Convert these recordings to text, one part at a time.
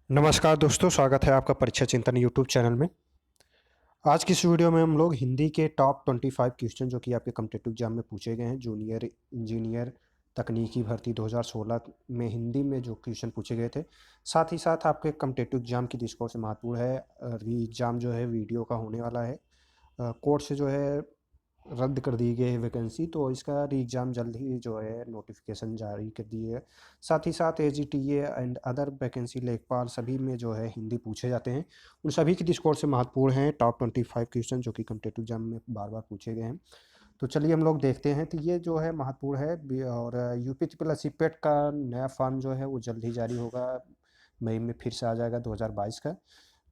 नमस्कार दोस्तों, स्वागत है आपका परीक्षा चिंतन यूट्यूब चैनल में। आज की इस वीडियो में हम लोग हिंदी के टॉप 25 क्वेश्चन जो कि आपके कॉम्पिटिटिव एग्जाम में पूछे गए हैं, जूनियर इंजीनियर तकनीकी भर्ती 2016 में हिंदी में जो क्वेश्चन पूछे गए थे, साथ ही साथ आपके कॉम्पिटिटिव एग्जाम की दृष्टिकोण से महत्वपूर्ण है। री एग्ज़ाम जो है वीडियो का होने वाला है। कोर्ट से जो है रद्द कर दी गई है वैकेंसी, तो इसका री एग्ज़ाम जल्द ही जो है नोटिफिकेशन जारी कर दी है। साथ ही साथ एजीटीए एंड अदर वैकेंसी लेखपाल सभी में जो है हिंदी पूछे जाते हैं। उन सभी की दृष्टिकोण से महत्वपूर्ण हैं टॉप 25 क्वेश्चन जो कि कॉम्पिटिटिव एग्जाम में बार बार पूछे गए हैं। तो चलिए हम लोग देखते हैं। तो ये जो है महत्वपूर्ण है और यूपी ट्रिपल एस सीपेट का नया फॉर्म जो है वो जल्द ही जारी होगा। मई में फिर से आ जाएगा 2022 का।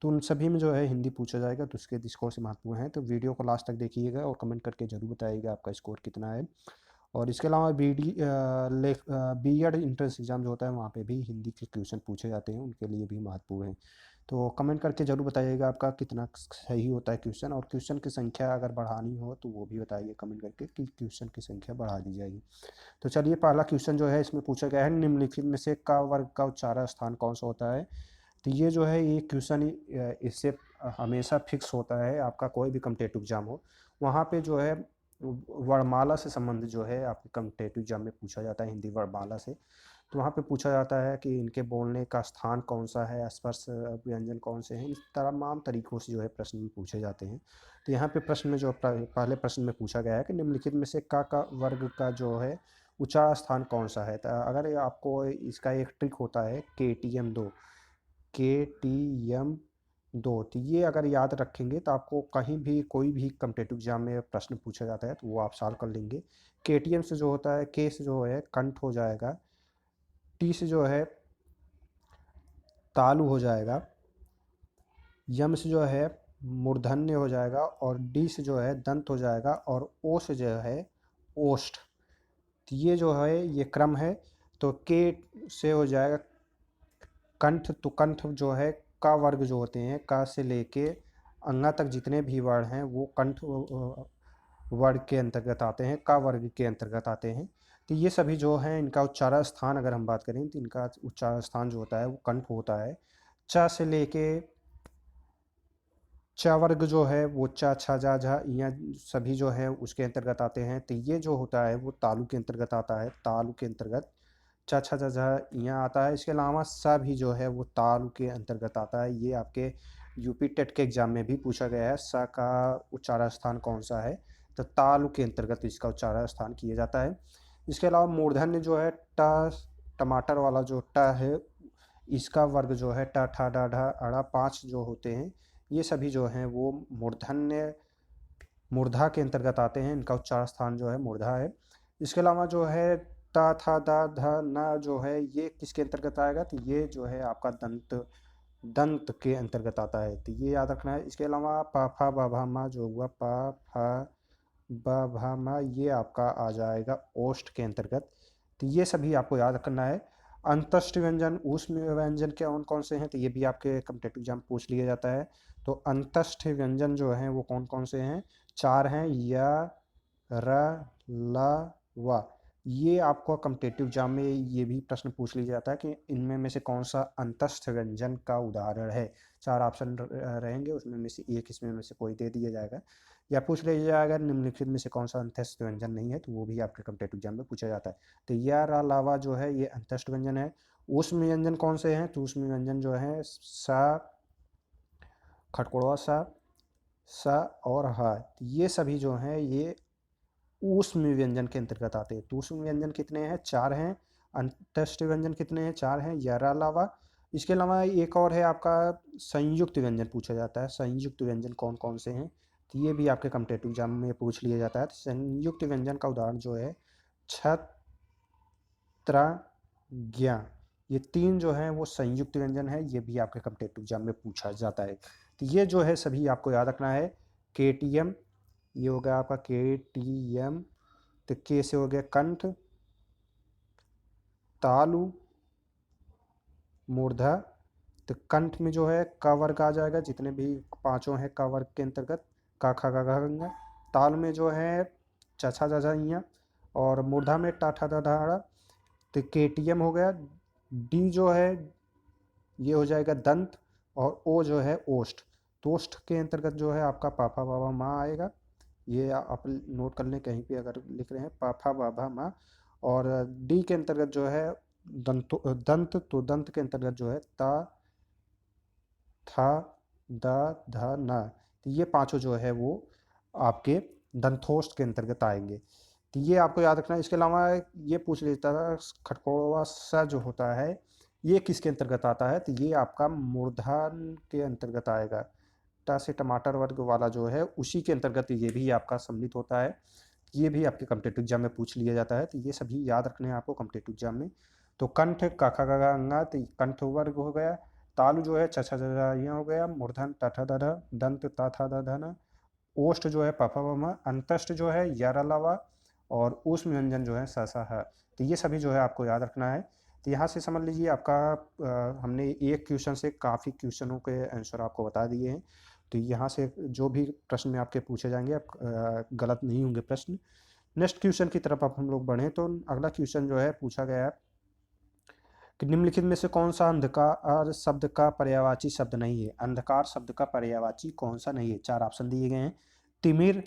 तो उन सभी में जो है हिंदी पूछा जाएगा, तो उसके स्कोर से महत्वपूर्ण है। तो वीडियो को लास्ट तक देखिएगा और कमेंट करके ज़रूर बताइएगा आपका स्कोर कितना है। और इसके अलावा बी एड इंट्रेंस एग्ज़ाम जो होता है वहाँ पे भी हिंदी के क्वेश्चन पूछे जाते हैं, उनके लिए भी महत्वपूर्ण है। तो कमेंट करके ज़रूर बताइएगा आपका कितना सही होता है क्वेश्चन, और क्वेश्चन की संख्या अगर बढ़ानी हो तो वो भी बताइए कमेंट करके कि क्वेश्चन की संख्या बढ़ा दी जाएगी। तो चलिए, पहला क्वेश्चन जो है इसमें पूछा गया है, निम्नलिखित में से क वर्ग का उच्चारण स्थान कौन सा होता है। तो ये जो है ये क्वेश्चन इससे हमेशा फिक्स होता है। आपका कोई भी कॉम्पिटिटिव एग्जाम हो, वहाँ पे जो है वर्णमाला से संबंधित जो है आपके कॉम्पिटिटिव एग्जाम में पूछा जाता है, हिंदी वर्णमाला से। तो वहाँ पे पूछा जाता है कि इनके बोलने का स्थान कौन सा है, स्पर्श व्यंजन कौन से हैं। इस तमाम तरीकों से जो है प्रश्न में पूछे जाते हैं। तो यहाँ पे प्रश्न में जो पहले प्रश्न में पूछा गया है कि निम्नलिखित में से का वर्ग का जो है उच्चारण स्थान कौन सा है। तो अगर आपको इसका एक ट्रिक होता है KTM2, KTM2, तो ये अगर याद रखेंगे तो आपको कहीं भी कोई भी कॉम्पिटिटिव एग्जाम में प्रश्न पूछा जाता है तो वो आप सॉल्व कर लेंगे। KTM से जो होता है, के से जो है कंठ हो जाएगा, टी से जो है तालु हो जाएगा, यम से जो है मूर्धन्य हो जाएगा, और डी से जो है दंत हो जाएगा, और ओ से जो है ओष्ठ। तो ये जो है ये क्रम है। तो के से हो जाएगा कंठ। तो कंठ जो है का वर्ग जो होते हैं, का से लेके अंगा तक जितने भी वर्ण हैं वो कंठ वर्ग के अंतर्गत आते हैं, का वर्ग के अंतर्गत आते हैं। तो ये सभी जो हैं इनका उच्चारण स्थान अगर हम बात करें तो इनका उच्चारण स्थान जो होता है वो कंठ होता है। च से लेके च वर्ग जो है वो च छ जा झ या सभी जो है उसके अंतर्गत आते हैं। तो ये जो होता है वो तालु के अंतर्गत आता है, तालु के अंतर्गत च छ जा झ यहाँ आता है। इसके अलावा स भी जो है वो तालु के अंतर्गत आता है। ये आपके यूपी टेट के एग्जाम में भी पूछा गया है, स का उच्चारण स्थान कौन सा है। तो तालु के अंतर्गत इसका उच्चारण स्थान किया जाता है। इसके अलावा मूर्धन्य जो है ट, टमाटर वाला जो ट है, इसका वर्ग जो है ट ठ ड ढ अड़ा 5 जो होते हैं, ये सभी जो हैं वो मूर्धन्य मूर्धा के अंतर्गत आते हैं। इनका उच्चारण स्थान जो है मूर्धा है। इसके अलावा जो है ता था दा ध न जो है ये किसके अंतर्गत आएगा, तो ये जो है आपका दंत दंत के अंतर्गत आता है। तो ये याद रखना है। इसके अलावा प फ ब भ म जो हुआ, प फ ब भ म, ये आपका आ जाएगा ओष्ठ के अंतर्गत। तो ये सभी आपको याद रखना है। अंतस्थ व्यंजन ऊष्म व्यंजन के कौन कौन से हैं, तो ये भी आपके कॉम्पिटिटिव एग्जाम पूछ लिया जाता है। तो अंतस्थ व्यंजन जो हैं वो कौन कौन से हैं, 4 हैं, य र ल व। ये आपको कॉम्पिटिटिव एग्जाम में ये भी प्रश्न पूछ लिया जाता है कि इनमें में से कौन सा अंतस्थ व्यंजन का उदाहरण है। 4 ऑप्शन रहेंगे, उसमें में से एक इसमें में से कोई दे दिया जाएगा, या पूछ लिया जाएगा निम्नलिखित में से कौन सा अंतस्थ व्यंजन नहीं है, तो वो भी आपके कॉम्पिटिटिव एग्जाम में पूछा जाता है। तो यह अलावा जो है ये अंतस्थ व्यंजन है। ऊष्म व्यंजन कौन से हैं, तो ऊष्म व्यंजन जो है सा, खटकोड़वा सा, स और ह। तो ये सभी जो हैं ये ऊष्म व्यंजन के अंतर्गत आते हैं। तो ऊष्म व्यंजन कितने हैं, 4 हैं। अंतस्थ व्यंजन कितने हैं, 4 हैं, यह अलावा। इसके अलावा एक और है आपका संयुक्त व्यंजन पूछा जाता है। संयुक्त व्यंजन कौन कौन से हैं, तो ये भी आपके कॉम्पिटिटिव एग्जाम में पूछ लिया जाता है। तो संयुक्त व्यंजन का उदाहरण जो है छत, त्र, ज्ञ, ये 3 जो हैं वो संयुक्त व्यंजन है। ये भी आपके कॉम्पिटिटिव एग्जाम में पूछा जाता है। तो ये जो है सभी आपको याद रखना है। KTM, ये हो गया आपका KTM। तो के से हो गया कंठ, तालु, मूर्धा। तो कंठ में जो है क वर्ग आ जाएगा, जितने भी पांचों हैं क वर्ग के अंतर्गत, का खा गा घा गंगा। ताल में जो है चछा जझा इया, और मूर्धा में टा ठा धा धा। तो KTM हो गया। डी जो है ये हो जाएगा दंत, और ओ जो है ओष्ठ। तो ओष्ठ के अंतर्गत जो है आपका पापा बाबा माँ आएगा। ये आप नोट कर लें, कहीं पे अगर लिख रहे हैं पापा बाबा माँ। और डी के अंतर्गत जो है दंत, तो दंत के अंतर्गत जो है ता, था, द, ध, न। तो ये पांचों जो है वो आपके दंतोष्ठ के अंतर्गत आएंगे। तो ये आपको याद रखना है। इसके अलावा ये पूछ लेता था खटकोड़वा सा जो होता है ये किसके अंतर्गत आता है, तो ये आपका मूर्धन के अंतर्गत आएगा। ट से टमाटर वर्ग वाला जो है उसी के अंतर्गत ये भी आपका सम्मिलित होता है। ये भी आपके कॉम्पिटिटिव एग्जाम में पूछ लिया जाता है, तो ये सभी याद रखने हैं आपको कॉम्पिटिटिव एग्जाम में। तो कंठ क ख ग घ अंगा, तो कंठ वर्ग हो गया। तालु जो है छ छ ज झ ये हो गया। मूर्धन त थ द ध, दंत त थ द ध न। ओष्ठ जो है प फ ब म, अंतष्ट जो है य र ल व, और ऊष्म व्यंजन जो है स स ह। तो ये सभी जो है आपको याद रखना है। तो यहाँ से समझ लीजिए आपका हमने एक क्वेश्चन से काफ़ी क्वेश्चनों के आंसर आपको बता दिए हैं। तो यहाँ से जो भी प्रश्न में आपके पूछे जाएंगे आप गलत नहीं होंगे प्रश्न। नेक्स्ट क्वेश्चन की तरफ अब हम लोग बढ़ें, तो अगला क्वेश्चन जो है पूछा गया है कि निम्नलिखित में से कौन सा अंधकार शब्द का पर्यायवाची शब्द नहीं है। अंधकार शब्द का पर्यायवाची कौन सा नहीं है। चार ऑप्शन दिए गए हैं, तिमिर,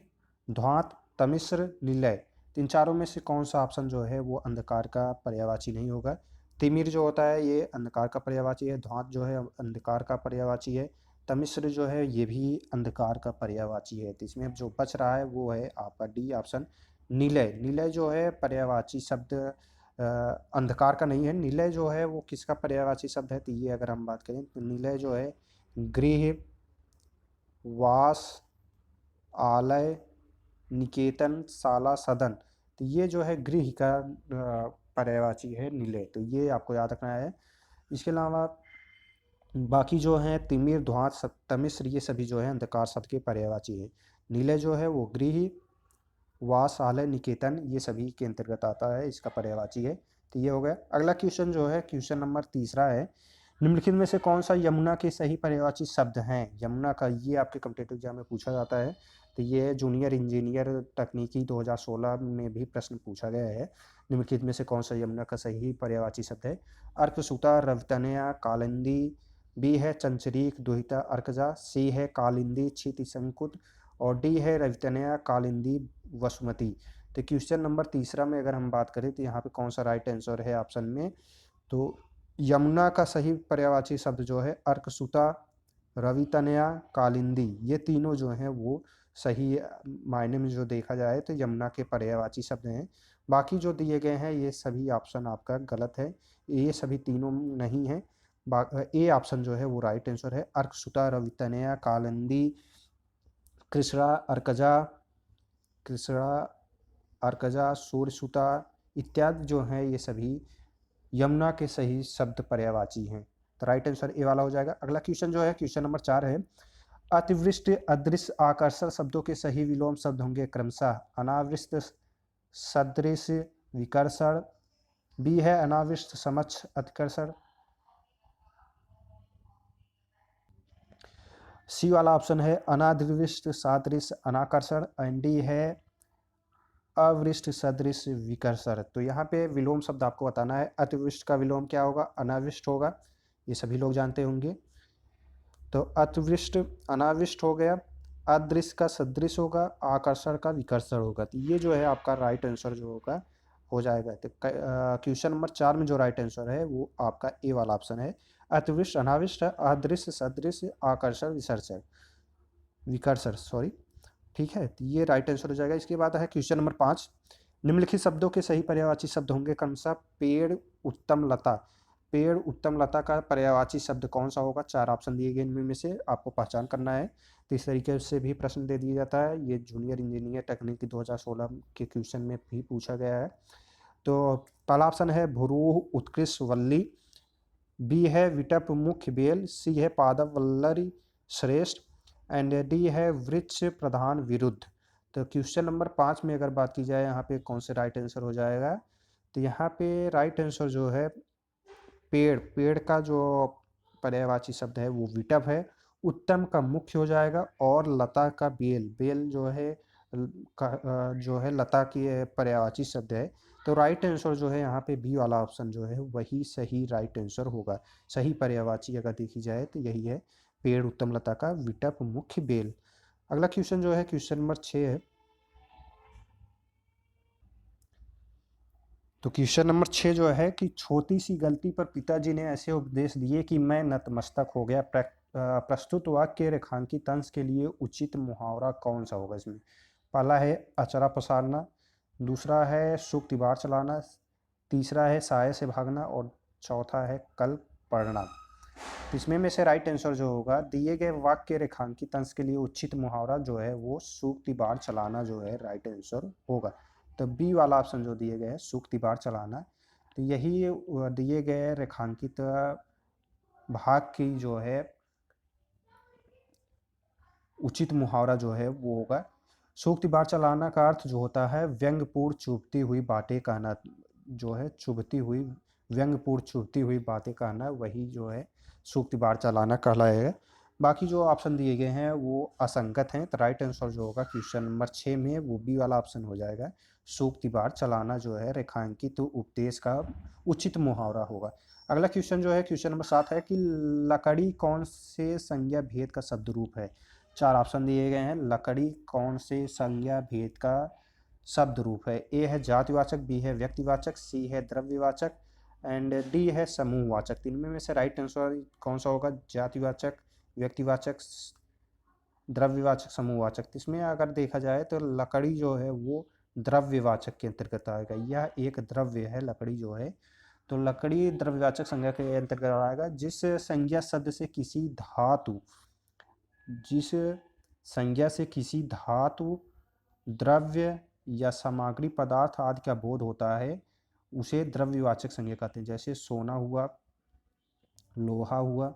ध्वांत, तमिश्र, निलय। इन चारों में से कौन सा ऑप्शन जो है वो अंधकार का पर्यायवाची नहीं होगा। तिमिर जो होता है ये अंधकार का पर्यायवाची है। ध्वांत जो है अंधकार का पर्यायवाची है। तमिश्र जो है ये भी अंधकार का पर्यायवाची है। तो इसमें अब जो बच रहा है वो है आपका डी ऑप्शन निलय। निलय जो है पर्यायवाची शब्द अंधकार का नहीं है। निलय जो है वो किसका पर्यायवाची शब्द है, तो ये अगर हम बात करें तो निलय जो है गृह, वास, आलय, निकेतन, शाला, सदन। तो ये जो है गृह का पर्यायवाची है निलय। तो ये आपको याद रखना है। इसके अलावा बाकी जो हैं तिमिर, ध्वांत, तमिश्र, ये सभी जो है अंधकार शब्द के पर्यायवाची है। निलय जो है वो गृह, वास, आलय, निकेतन, ये सभी के अंतर्गत आता है, इसका पर्यायवाची है। तो ये हो गया। अगला क्वेश्चन जो है क्वेश्चन नंबर तीसरा है, निम्नलिखित में से कौन सा यमुना के सही पर्यायवाची शब्द हैं। यमुना का ये आपके कॉम्पिटिटिव एग्जाम में पूछा जाता है। तो ये जूनियर इंजीनियर तकनीकी 2016 में भी प्रश्न पूछा गया है। निम्नलिखित में से कौन सा यमुना का सही पर्यायवाची शब्द है। अर्कसूता, रवितनया, कालिंदी। बी है चंचरीक, दुहिता, अर्कजा। सी है कालिंदी, क्षिति संकुत। और डी है रवितनया, कालिंदी, वसुमती। तो क्वेश्चन नंबर तीसरा में अगर हम बात करें तो यहाँ पे कौन सा राइट आंसर है ऑप्शन में, तो यमुना का सही पर्यायवाची शब्द जो है अर्कसुता, रवितनया, कालिंदी, ये तीनों जो हैं वो सही मायने में जो देखा जाए तो यमुना के पर्यायवाची शब्द हैं। बाकी जो दिए गए हैं ये सभी ऑप्शन आपका गलत है, ये सभी तीनों नहीं है। ए ऑप्शन जो है वो राइट आंसर है। अर्कसुता, रवितनया, कालिंदी, कृष्णा, अर्कजा, कृष्णा, अर्कजा, सूर्यसुता इत्यादि जो हैं ये सभी यमुना के सही शब्द पर्यायवाची हैं। तो राइट आंसर ए वाला हो जाएगा। अगला क्वेश्चन जो है क्वेश्चन नंबर 4 है, अतिवृष्टि, अदृश्य, आकर्षण शब्दों के सही विलोम शब्द होंगे क्रमशः। अनावृष्ट, सदृश, विकर्षण। बी है अनावृष्ट, समक्ष, अतिकर्षण। सी वाला ऑप्शन है अनादृष्ट, सादृश, अनाकर्षण। एंड डी है अवृष्ट, सदृश, विकर्षण। तो यहाँ पे विलोम शब्द आपको बताना है। अतिवृष्ट का विलोम क्या होगा, अनावृष्ट होगा, ये सभी लोग जानते होंगे। तो अतिवृष्ट अनावृष्ट हो गया, अदृश्य का सदृश होगा, आकर्षण का विकर्षण होगा। तो ये जो है आपका राइट आंसर जो होगा हो जाएगा। तो क्वेश्चन नंबर 4 में जो राइट आंसर है वो आपका ए वाला ऑप्शन है। अतिवृष्ट, अनावृष्ट, अदृश्य, सदृश, आकर्षण, विसर्जन, विकर्षण सॉरी। ठीक है, तो ये राइट आंसर हो जाएगा। इसके बाद है क्वेश्चन नंबर 5, निम्नलिखित शब्दों के सही पर्यायवाची शब्द होंगे क्रमशः। पेड़, उत्तम, लता। पेड़, उत्तम, लता का पर्यायवाची शब्द कौन सा होगा। चार ऑप्शन दिए गए इनमें से आपको पहचान करना है। तो इस तरीके से भी प्रश्न दे दिया जाता है। ये जूनियर इंजीनियर तकनीकी 2016 के क्वेश्चन में भी पूछा गया है। तो पहला ऑप्शन है भुरूह, उत्कृष्ट, वल्ली। बी है विटप, मुख्य, बेल। सी है पादप, वल्लरी, श्रेष्ठ। एंड डी है वृक्ष, प्रधान, विरुद्ध। तो क्वेश्चन नंबर 5 में अगर बात की जाए यहाँ पे कौन से राइट आंसर हो जाएगा, तो यहाँ पे राइट आंसर जो है पेड़, पेड़ का जो पर्यायवाची शब्द है वो विटप है। उत्तम का मुख्य हो जाएगा, और लता का बेल, बेल जो है जो है लता की पर्यायवाची शब्द है। तो राइट आंसर जो है यहाँ पे बी वाला ऑप्शन जो है वही सही राइट आंसर होगा। सही पर्यायवाची अगर देखी जाए तो यही है, पेड़ उत्तम लता का विटप मुख्य बेल। अगला क्वेश्चन जो है क्वेश्चन नंबर 6 है। तो क्वेश्चन नंबर 6 जो है कि छोटी सी गलती पर पिताजी ने ऐसे उपदेश दिए कि मैं नतमस्तक हो गया। प्रस्तुत वाक्य रेखांकित अंश के लिए उचित मुहावरा कौन सा होगा इसमें? पहला है अचरा पसारना, दूसरा है सूख दीवार चलाना, तीसरा है साये से भागना और चौथा है कल पढ़ना। तो इसमें में से राइट आंसर जो होगा, दिए गए वाक्य रेखांकित अंश के लिए उचित मुहावरा जो है वो सूख दीवार चलाना जो है राइट आंसर होगा। तो बी वाला ऑप्शन जो दिए गए हैं सूख दीवार चलाना, तो यही दिए गए रेखांकित भाग की जो है उचित मुहावरा जो है वो होगा। सूख दीवार चलाना का अर्थ जो होता है व्यंग्यपूर्ण चुभती हुई बातें कहना, जो है चुभती हुई व्यंग्यपूर्ण चुभती हुई बातें कहना, वही जो है सूख दीवार चलाना कहलाएगा। बाकी जो ऑप्शन दिए गए हैं वो असंगत हैं, तो राइट आंसर जो होगा क्वेश्चन नंबर 6 में वो बी वाला ऑप्शन हो जाएगा। सूख दीवार चलाना जो है रेखांकित तो उपदेश का उचित मुहावरा होगा। अगला क्वेश्चन जो है क्वेश्चन नंबर 7 है कि लकड़ी कौन से संज्ञा भेद का शब्द रूप है? 4 ऑप्शन दिए गए हैं, लकड़ी कौन से संज्ञा भेद का शब्द रूप है? ए है जातिवाचक, बी है व्यक्तिवाचक, सी है द्रव्यवाचक एंड डी है समूहवाचक। तीन में से राइट आंसर कौन सा होगा? जातिवाचक, व्यक्तिवाचक, द्रव्यवाचक, समूहवाचक। इसमें अगर देखा जाए तो लकड़ी जो है वो द्रव्यवाचक के अंतर्गत आएगा। यह एक द्रव्य है लकड़ी जो है, तो लकड़ी द्रव्यवाचक संज्ञा के अंतर्गत आएगा। जिस संज्ञा से किसी धातु, द्रव्य या सामग्री पदार्थ आदि का बोध होता है उसे द्रव्यवाचक संज्ञा कहते हैं। जैसे सोना हुआ, लोहा हुआ,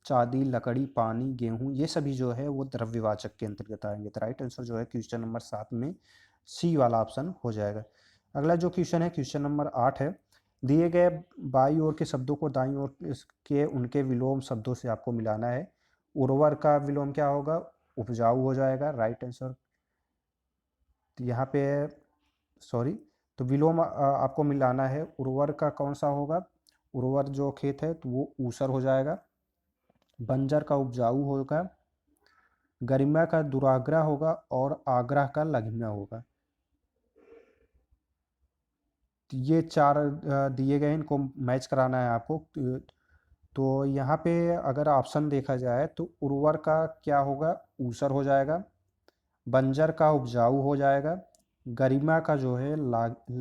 चांदी, लकड़ी, पानी, गेहूं, ये सभी जो है वो द्रव्यवाचक के अंतर्गत आएंगे। तो राइट आंसर जो है क्वेश्चन नंबर 7 में सी वाला ऑप्शन हो जाएगा। अगला जो क्वेश्चन है क्वेश्चन नंबर 8 है। दिए गए बाई ओर के शब्दों को दाईं ओर के उनके विलोम शब्दों से आपको मिलाना है। उर्वर का विलोम क्या होगा? उपजाऊ हो जाएगा राइट आंसर। तो यहाँ पे सॉरी, तो विलोम आपको मिलाना है। उर्वर का कौन सा होगा? उर्वर जो खेत है तो वो ऊसर हो जाएगा। बंजर का उपजाऊ होगा, गरिमा का दुराग्रह होगा और आग्रह का लघिमा होगा। तो ये 4 दिए गए, इनको मैच कराना है आपको। तो यहाँ पे अगर ऑप्शन देखा जाए तो उर्वर का क्या होगा? ऊसर हो जाएगा, बंजर का उपजाऊ हो जाएगा, गरिमा का जो है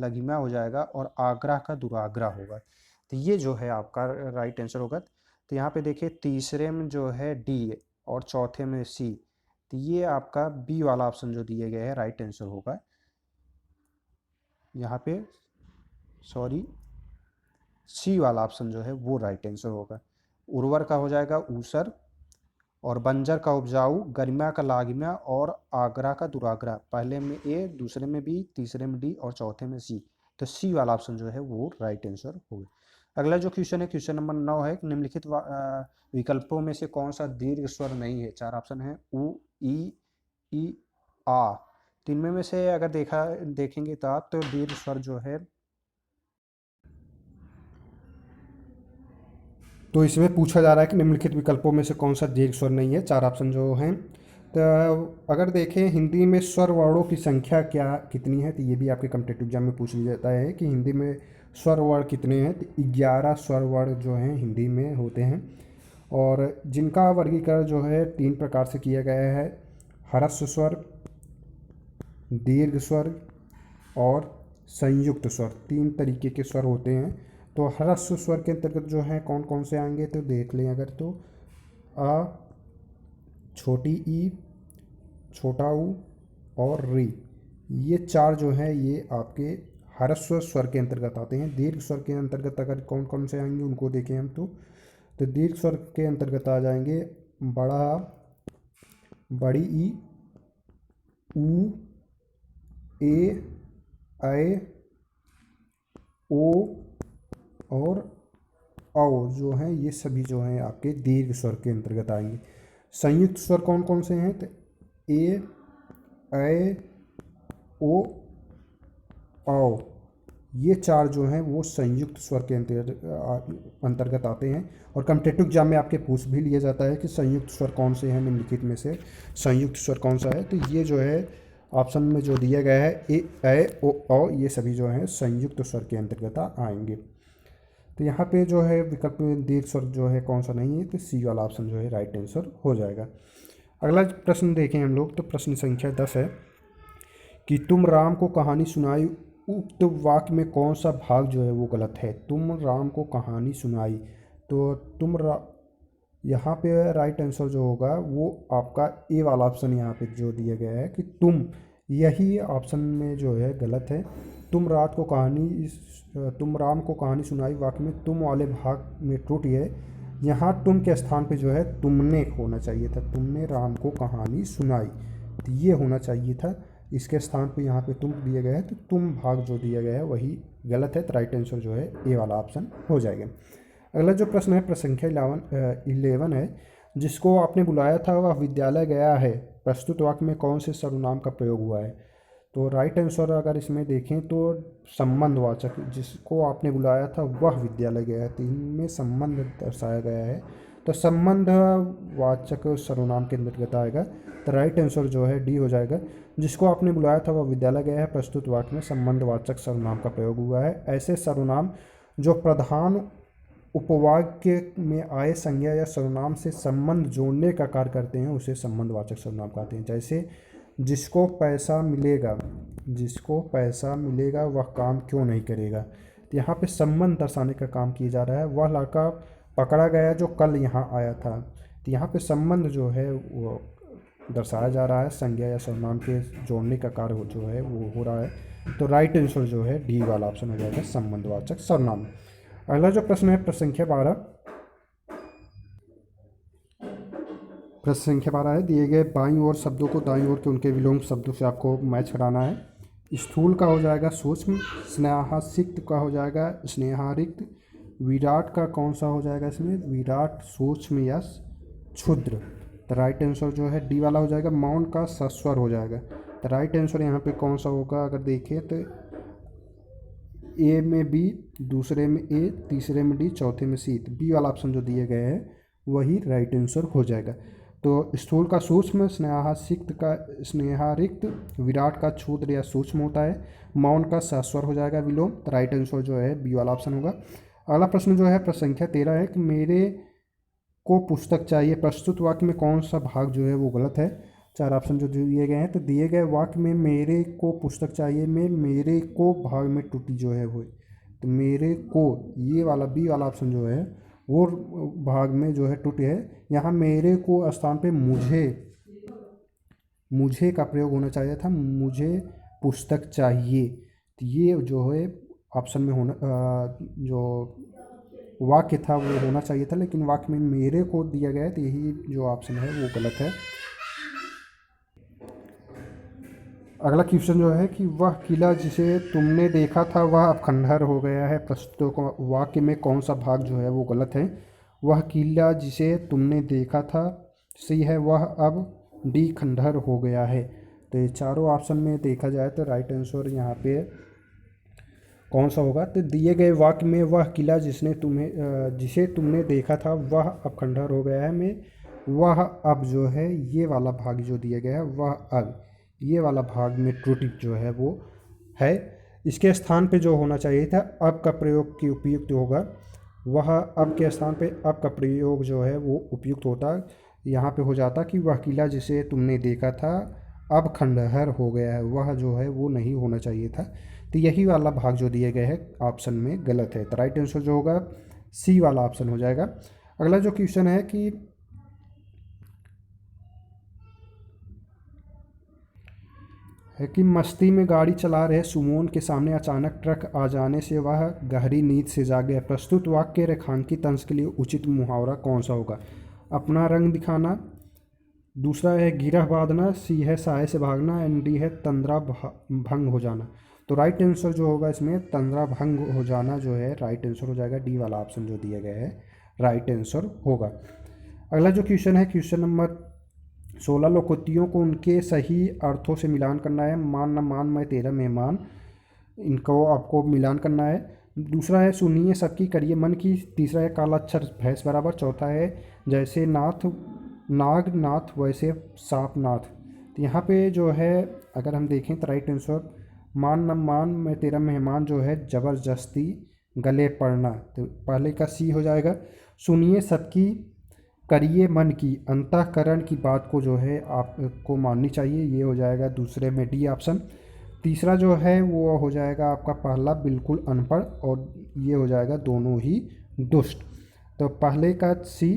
लघिमा हो जाएगा और आग्रह का दुराग्रह होगा। तो ये जो है आपका राइट आंसर होगा। तो यहाँ पे देखिए तीसरे में जो है डी और चौथे में सी, तो ये आपका बी वाला ऑप्शन जो दिए गए हैं राइट आंसर होगा। यहाँ पे सॉरी, सी वाला ऑप्शन जो है वो राइट आंसर होगा। उर्वर का हो जाएगा ऊसर और बंजर का उपजाऊ, गरिमा का लागिमा और आगरा का दुराग्रह। पहले में ए, दूसरे में बी, तीसरे में डी और चौथे में सी। तो सी वाला ऑप्शन जो है वो राइट आंसर होगा। अगला जो क्वेश्चन है क्वेश्चन नंबर 9 है, निम्नलिखित विकल्पों में से कौन सा दीर्घ स्वर नहीं है? 4 ऑप्शन है, उ, ई, आ। तीन में से अगर देखेंगे तो आप तो दीर्घ स्वर जो है, तो इसमें पूछा जा रहा है कि निम्नलिखित विकल्पों में से कौन सा दीर्घ स्वर नहीं है। 4 ऑप्शन जो हैं, तो अगर देखें हिंदी में स्वर वर्णों की संख्या कितनी है, तो ये भी आपके कॉम्पिटिटिव एग्जाम में पूछ लिया जाता है कि हिंदी में स्वर वर्ण कितने हैं। तो 11 स्वर वर्ण जो हैं हिंदी में होते हैं और जिनका वर्गीकरण जो है 3 प्रकार से किया गया है: ह्रस्व स्वर, दीर्घ स्वर और संयुक्त स्वर। 3 तरीके के स्वर होते हैं। तो ह्रस्व स्वर के अंतर्गत जो है कौन कौन से आएंगे, तो देख लें अगर, तो अ, छोटी ई, छोटा ऊ और री, ये 4 जो है ये आपके ह्रस्व स्वर के अंतर्गत आते हैं। दीर्घ स्वर के अंतर्गत अगर कौन कौन से आएंगे उनको देखें हम, तो दीर्घ स्वर के अंतर्गत आ जाएंगे बड़ा, बड़ी ई, ऊ, ए, ऐ, ओ और औ जो हैं, ये सभी जो हैं आपके दीर्घ स्वर के अंतर्गत आएंगे। संयुक्त स्वर कौन कौन से हैं, तो ए, ऐ, ओ, औ, ये चार जो हैं वो संयुक्त स्वर के अंतर्गत आते हैं। और कॉम्पिटिटिव एग्जाम में आपके पूछ भी लिया जाता है कि संयुक्त स्वर कौन से हैं, निम्नलिखित में से संयुक्त स्वर कौन सा है। तो ये जो है ऑप्शन में जो दिया गया है ए ओ औ, ये सभी जो हैं संयुक्त स्वर के अंतर्गत आएंगे। तो यहाँ पे जो है विकल्प में दीर्घ स्वर जो है कौन सा नहीं है, तो सी वाला ऑप्शन जो है राइट आंसर हो जाएगा। अगला प्रश्न देखें हम लोग, तो प्रश्न संख्या 10 है कि तुम राम को कहानी सुनाई, उक्त वाक्य में कौन सा भाग जो है वो गलत है। तुम राम को कहानी सुनाई, तो यहाँ पे राइट आंसर जो होगा वो आपका ए वाला ऑप्शन यहाँ पे जो दिया गया है कि तुम, यही ऑप्शन में जो है गलत है। तुम राम को कहानी सुनाई वाक्य में तुम वाले भाग में त्रुटि है। यहाँ तुम के स्थान पे जो है तुमने होना चाहिए था, तुमने राम को कहानी सुनाई, तो ये होना चाहिए था। इसके स्थान पे यहाँ पे तुम दिया गया है, तो तुम भाग जो दिया गया है वही गलत है। तो राइट आंसर जो है ए वाला ऑप्शन हो जाएगा। अगला जो प्रश्न है प्रश्न संख्या 11 है, जिसको आपने बुलाया था वह विद्यालय गया है, प्रस्तुत वाक्य में कौन से सर्वनाम का प्रयोग हुआ है। तो राइट आंसर अगर इसमें देखें तो संबंधवाचक, जिसको आपने बुलाया था वह विद्यालय गया है, तो इनमें संबंध दर्शाया गया है, तो संबंधवाचक सर्वनाम के अंतर्गत आएगा। तो राइट आंसर जो है डी हो जाएगा। जिसको आपने बुलाया था वह विद्यालय गया है, प्रस्तुत वाक्य में संबंधवाचक सर्वनाम का प्रयोग हुआ है। ऐसे सर्वनाम जो प्रधान उपवाक्य में आए संज्ञा या सर्वनाम से संबंध जोड़ने का कार्य करते हैं उसे संबंधवाचक सर्वनाम कहते हैं। जैसे जिसको पैसा मिलेगा वह काम क्यों नहीं करेगा, तो यहाँ पे संबंध दर्शाने का काम किया जा रहा है। वह लड़का पकड़ा गया जो कल यहाँ आया था, तो यहाँ पे संबंध जो है वो दर्शाया जा रहा है, संज्ञा या सर्वनाम के जोड़ने का कार्य जो है वो हो रहा है। तो राइट आंसर जो है डी वाला ऑप्शन हो जाएगा, संबंधवाचक सर्वनाम। अगला जो प्रश्न है प्रश्न संख्या 12, प्रश्न संख्या 12 है, दिए गए बाईं ओर शब्दों को दाईं ओर के उनके विलोम शब्दों से आपको मैच कराना है। स्थूल का हो जाएगा सूक्ष्म, स्नेहासिक्त का हो जाएगा स्नेहारिक्त, विराट का कौन सा हो जाएगा इसमें, विराट सूक्ष्म या क्षुद्र। तो राइट आंसर जो है डी वाला हो जाएगा। मौन का सस्वर हो जाएगा। तो राइट आंसर यहाँ पे कौन सा होगा, अगर देखें तो ए में बी, दूसरे में ए, तीसरे में डी, चौथे में सी। तो बी वाला ऑप्शन जो दिए गए हैं वही राइट आंसर हो जाएगा। तो स्थूल का सूक्ष्म, स्नेहासिक्त का स्नेहारिक्त, विराट का क्षुद्र या सूक्ष्म होता है, मौन का सस्वर हो जाएगा विलोम। तो राइट आंसर जो है बी वाला ऑप्शन होगा। अगला प्रश्न जो है प्रश्न संख्या 13 है कि मेरे को पुस्तक चाहिए, प्रस्तुत वाक्य में कौन सा भाग जो है वो गलत है। चार ऑप्शन जो दिए गए हैं, तो दिए गए वाक्य में मेरे को पुस्तक चाहिए में मेरे को भाग में त्रुटि जो है वो, तो मेरे को ये वाला बी वाला ऑप्शन जो है वो भाग में जो है त्रुटि है। यहाँ मेरे को स्थान पे मुझे का प्रयोग होना चाहिए था, मुझे पुस्तक चाहिए। तो ये जो है ऑप्शन में होना जो वाक्य था वो होना चाहिए था, लेकिन वाक्य में मेरे को दिया गया है, तो यही जो ऑप्शन है वो गलत है। अगला क्वेश्चन जो है कि वह किला जिसे तुमने देखा था वह अब खंडहर हो गया है, प्रस्तुत वाक्य में कौन सा भाग जो है वो गलत है। वह किला जिसे तुमने देखा था सी है, वह अब डी खंडहर हो गया है। तो ये चारों ऑप्शन में देखा जाए तो राइट आंसर यहाँ पे कौन सा होगा, तो दिए गए वाक्य में वह किला जिसे तुमने देखा था वह अब खंडहर हो गया है में वह अब जो है ये वाला भाग जो दिया गया है वह अब, ये वाला भाग में त्रुटि जो है वो है। इसके स्थान पे जो होना चाहिए था अब का प्रयोग की उपयुक्त होगा, वह अब के स्थान पे अब का प्रयोग जो है वो उपयुक्त होता। यहाँ पे हो जाता कि वह किला जिसे तुमने देखा था अब खंडहर हो गया है, वह जो है वो नहीं होना चाहिए था। तो यही वाला भाग जो दिए गए हैं ऑप्शन में गलत है। तो राइट आंसर जो होगा सी वाला ऑप्शन हो जाएगा। अगला जो क्वेश्चन है कि मस्ती में गाड़ी चला रहे सुमोन के सामने अचानक ट्रक आ जाने से वह गहरी नींद से जाग गया। प्रस्तुत वाक्य के रेखांकित अंश के लिए उचित मुहावरा कौन सा होगा। अपना रंग दिखाना, दूसरा है गिरह बांधना, सी है साय से भागना, एंड डी है तंद्रा भंग हो जाना। तो राइट आंसर जो होगा इसमें तंद्रा भंग हो जाना जो है राइट आंसर हो जाएगा। डी वाला ऑप्शन जो दिया गया है राइट आंसर होगा। अगला जो क्वेश्चन है क्वेश्चन नंबर 16, लोकोक्तियों को उनके सही अर्थों से मिलान करना है। मान न मान मैं तेरा मेहमान, इनको आपको मिलान करना है। दूसरा है सुनिए सबकी करिए मन की। तीसरा है काला अक्षर भैंस बराबर। चौथा है जैसे नाथ नाग नाथ वैसे सांप नाथ। तो यहाँ पे जो है अगर हम देखें तो राइट आंसर मान न मान मैं तेरा मेहमान जो है ज़बरदस्ती गले पड़ना। तो पहले का सी हो जाएगा। सुनिए सबकी करिए मन की, अंतःकरण की बात को जो है आपको माननी चाहिए, ये हो जाएगा दूसरे में डी ऑप्शन। तीसरा जो है वो हो जाएगा आपका पहला बिल्कुल अनपढ़, और ये हो जाएगा दोनों ही दुष्ट। तो पहले का सी,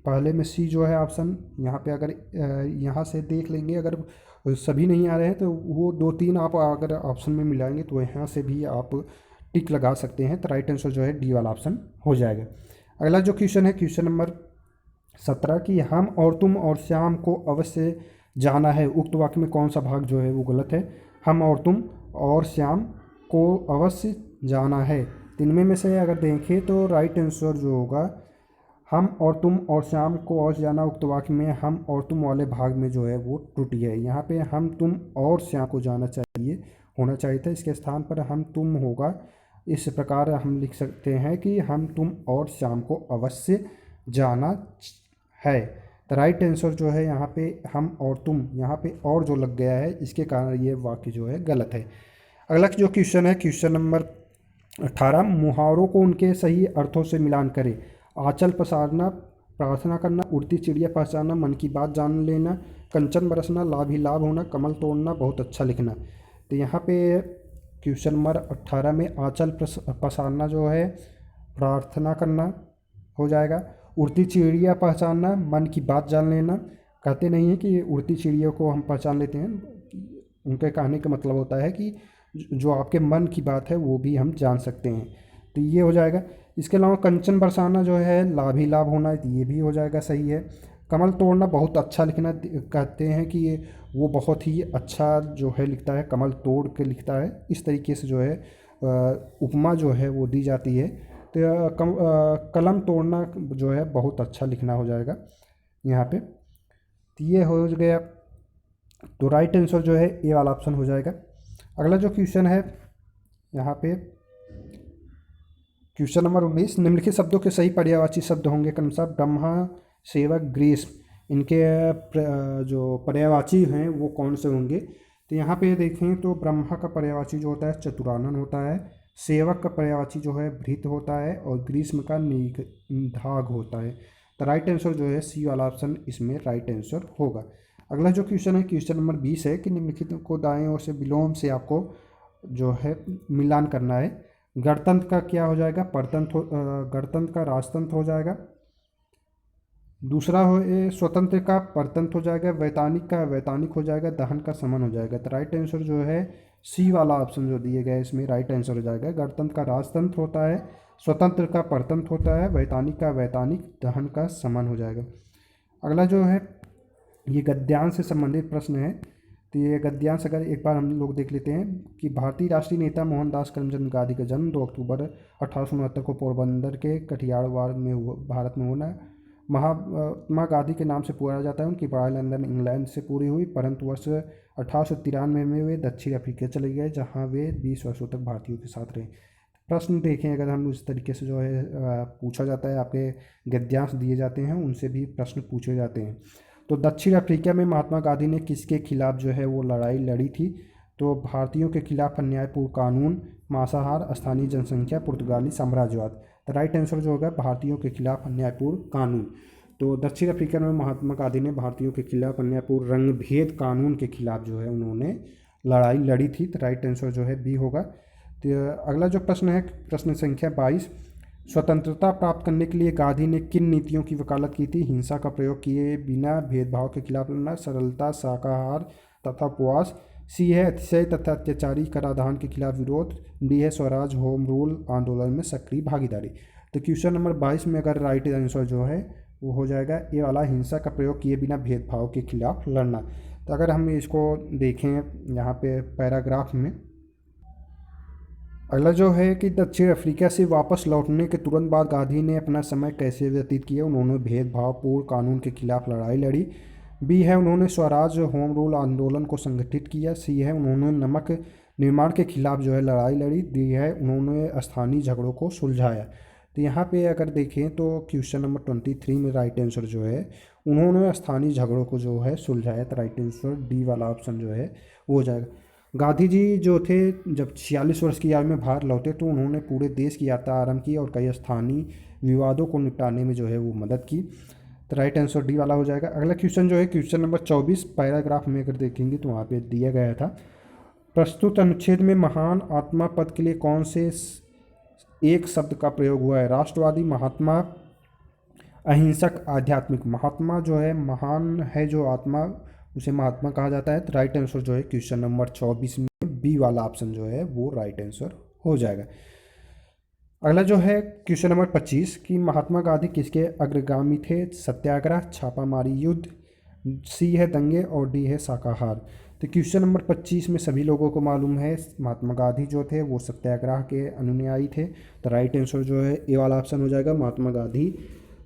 पहले में सी जो है ऑप्शन यहाँ पे अगर यहाँ से देख लेंगे, अगर सभी नहीं आ रहे हैं तो वो 2-3 आप अगर ऑप्शन में मिलाएंगे तो यहाँ से भी आप टिक लगा सकते हैं। तो राइट आंसर जो है डी वाला ऑप्शन हो जाएगा। अगला जो क्वेश्चन है क्वेश्चन नंबर 17 कि हम और तुम और श्याम को अवश्य जाना है, उक्त वाक्य में कौन सा भाग जो है वो गलत है। हम और तुम और श्याम को अवश्य जाना है, इनमें में से अगर देखें तो राइट आंसर जो होगा हम और तुम और श्याम को अवश्य जाना, उक्त वाक्य में हम और तुम वाले भाग में जो है वो त्रुटि है। यहाँ पे हम तुम और श्याम को जाना चाहिए, होना चाहिए था, इसके स्थान पर हम तुम होगा। इस प्रकार हम लिख सकते हैं कि हम तुम और श्याम को अवश्य जाना है। तो राइट आंसर जो है यहाँ पे हम और तुम, यहाँ पे और जो लग गया है इसके कारण ये वाक्य जो है गलत है। अगला जो क्वेश्चन है क्वेश्चन नंबर 18 मुहावरों को उनके सही अर्थों से मिलान करें। आंचल पसारना, प्रार्थना करना, उड़ती चिड़िया पहचानना, मन की बात जान लेना, कंचन बरसना, लाभ ही लाभ होना, कमल तोड़ना, बहुत अच्छा लिखना। तो यहाँ पे क्वेश्चन नंबर 18 में आंचल पसारना जो है प्रार्थना करना हो जाएगा। उड़ती चिड़िया पहचानना, मन की बात जान लेना। कहते नहीं है कि उड़ती चिड़ियों को हम पहचान लेते हैं, उनके कहने का मतलब होता है कि जो आपके मन की बात है वो भी हम जान सकते हैं। तो ये हो जाएगा। इसके अलावा कंचन बरसाना जो है लाभ ही लाभ होना, ये भी हो जाएगा, सही है। कमल तोड़ना, बहुत अच्छा लिखना, कहते हैं कि ये वो बहुत ही अच्छा जो है लिखता है, कमल तोड़ के लिखता है, इस तरीके से जो है उपमा जो है वो दी जाती है। तो कलम तोड़ना जो है बहुत अच्छा लिखना हो जाएगा यहाँ पे। तो ये हो गया, तो राइट आंसर जो है ए वाला ऑप्शन हो जाएगा। अगला जो क्वेश्चन है यहाँ पे क्वेश्चन नंबर 19 निम्नलिखित शब्दों के सही पर्यायवाची शब्द होंगे क्रमशः ब्रह्मा, सेवक, ग्रीष्म, इनके जो पर्यायवाची हैं वो कौन से होंगे। तो यहाँ पे देखें तो ब्रह्मा का पर्यायवाची जो होता है चतुरानन होता है, सेवक का पर्यायवाची जो है भृत होता है, और ग्रीष्म का निधाग होता है। तो राइट आंसर जो है सी वाला ऑप्शन इसमें राइट आंसर होगा। अगला जो क्वेश्चन है क्वेश्चन नंबर 20 है कि निम्नलिखित को दाएं ओर से विलोम से आपको जो है मिलान करना है। गणतंत्र का क्या हो जाएगा, परतंत्र, गणतंत्र का राजतंत्र हो जाएगा। दूसरा हो स्वतंत्र का परतंत्र हो जाएगा, वैतानिक का वैतानिक हो जाएगा, दहन का समन हो जाएगा। तो राइट आंसर जो है सी वाला ऑप्शन जो दिए गए इसमें राइट आंसर हो जाएगा। गणतंत्र का राजतंत्र होता है, स्वतंत्र का परतंत्र होता है, वैतानिक का वैतानिक, दहन का समन हो जाएगा। अगला जो है ये गद्यांश से संबंधित प्रश्न है। तो ये गद्यांश अगर एक बार हम लोग देख लेते हैं कि भारतीय राष्ट्रीय नेता मोहनदास करमचंद गांधी का जन्म 2 अक्टूबर 1869 को पोरबंदर के कठियावाड़ में भारत में होना। महात्मा गांधी के नाम से पुकारा जाता है। उनकी पढ़ाई लंदन इंग्लैंड से पूरी हुई, परंतु वर्ष 1893 में वे दक्षिण अफ्रीका चले गए, जहां वे 20 वर्षों तक भारतीयों के साथ रहे। प्रश्न देखें अगर हम उस तरीके से जो है पूछा जाता है, आपके गद्यांश दिए जाते हैं उनसे भी प्रश्न पूछे जाते हैं। तो दक्षिण अफ्रीका में महात्मा गांधी ने किसके खिलाफ जो है वो लड़ाई लड़ी थी। तो भारतीयों के खिलाफ अन्यायपूर्ण कानून, मांसाहार, स्थानीय जनसंख्या, पुर्तगाली साम्राज्यवाद। तो राइट आंसर जो होगा भारतीयों के खिलाफ अन्यायपूर्ण कानून। तो दक्षिण अफ्रीका में महात्मा गांधी ने भारतीयों के खिलाफ अन्यायपूर्ण रंगभेद कानून के खिलाफ जो है उन्होंने लड़ाई लड़ी थी। तो राइट आंसर जो है बी होगा। तो अगला जो प्रश्न है प्रश्न संख्या 22 स्वतंत्रता प्राप्त करने के लिए गांधी ने किन नीतियों की वकालत की थी। हिंसा का प्रयोग किए बिना भेदभाव के खिलाफ लड़ना, सरलता, शाकाहार तथा उपवास। सी है अतिशय तथा अत्याचारी कराधान के खिलाफ विरोध। डी है स्वराज होम रूल आंदोलन में सक्रिय भागीदारी। तो क्वेश्चन नंबर 22 में अगर राइट आंसर जो है वो हो जाएगा ए वाला, हिंसा का प्रयोग किए बिना भेदभाव के खिलाफ लड़ना। तो अगर हम इसको देखें यहाँ पे पैराग्राफ में, अगला जो है कि दक्षिण अफ्रीका से वापस लौटने के तुरंत बाद गांधी ने अपना समय कैसे व्यतीत किया। उन्होंने भेदभावपूर्ण कानून के खिलाफ लड़ाई लड़ी। बी है उन्होंने स्वराज होम रूल आंदोलन को संगठित किया। सी है उन्होंने नमक निर्माण के खिलाफ जो है लड़ाई लड़ी दी है, उन्होंने स्थानीय झगड़ों को सुलझाया। तो यहाँ पे अगर देखें तो क्वेश्चन नंबर 23 में राइट आंसर जो है उन्होंने स्थानीय झगड़ों को जो है सुलझाया, तो राइट आंसर डी वाला ऑप्शन जो है वो हो जाएगा। गांधी जी जो थे जब 46 वर्ष की आयु में भारत लौटे तो उन्होंने पूरे देश की यात्रा आरंभ की और कई स्थानीय विवादों को निपटाने में जो है वो मदद की, तो राइट आंसर डी वाला हो जाएगा। अगला क्वेश्चन जो है क्वेश्चन नंबर 24 पैराग्राफ में अगर देखेंगे तो वहाँ पे दिया गया था, प्रस्तुत अनुच्छेद में महान आत्मा पद के लिए कौन से एक शब्द का प्रयोग हुआ है? राष्ट्रवादी, महात्मा, अहिंसक, आध्यात्मिक। महात्मा जो है महान है जो आत्मा, उसे महात्मा कहा जाता है, तो राइट आंसर जो है क्वेश्चन नंबर 24 में बी वाला ऑप्शन जो है वो राइट आंसर हो जाएगा। अगला जो है क्वेश्चन नंबर 25 कि महात्मा गांधी किसके अग्रगामी थे? सत्याग्रह, छापामारी युद्ध, सी है दंगे और डी है शाकाहार। तो क्वेश्चन नंबर 25 में सभी लोगों को मालूम है महात्मा गांधी जो थे वो सत्याग्रह के अनुयायी थे, तो राइट आंसर जो है ए वाला ऑप्शन हो जाएगा। महात्मा गांधी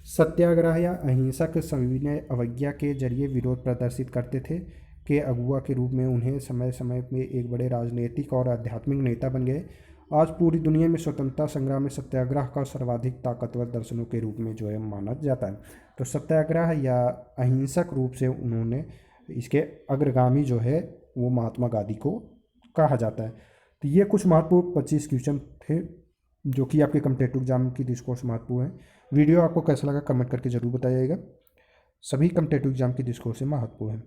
सत्याग्रह या अहिंसक सविनय अवज्ञा के जरिए विरोध प्रदर्शित करते थे के अगुआ के रूप में उन्हें समय समय में एक बड़े राजनीतिक और आध्यात्मिक नेता बन गए। आज पूरी दुनिया में स्वतंत्रता संग्राम में सत्याग्रह का सर्वाधिक ताकतवर दर्शनों के रूप में जो है माना जाता है, तो सत्याग्रह या अहिंसक रूप से उन्होंने इसके अग्रगामी जो है वो महात्मा गांधी को कहा जाता है। तो ये कुछ महत्वपूर्ण 25 क्वेश्चन थे जो कि आपके कॉम्पिटिटिव एग्जाम की दृष्टिकोण से महत्वपूर्ण है। वीडियो आपको कैसा लगा कमेंट करके जरूर बताइएगा, सभी कॉम्पिटिटिव एग्जाम की दृष्टिकोण से महत्वपूर्ण है।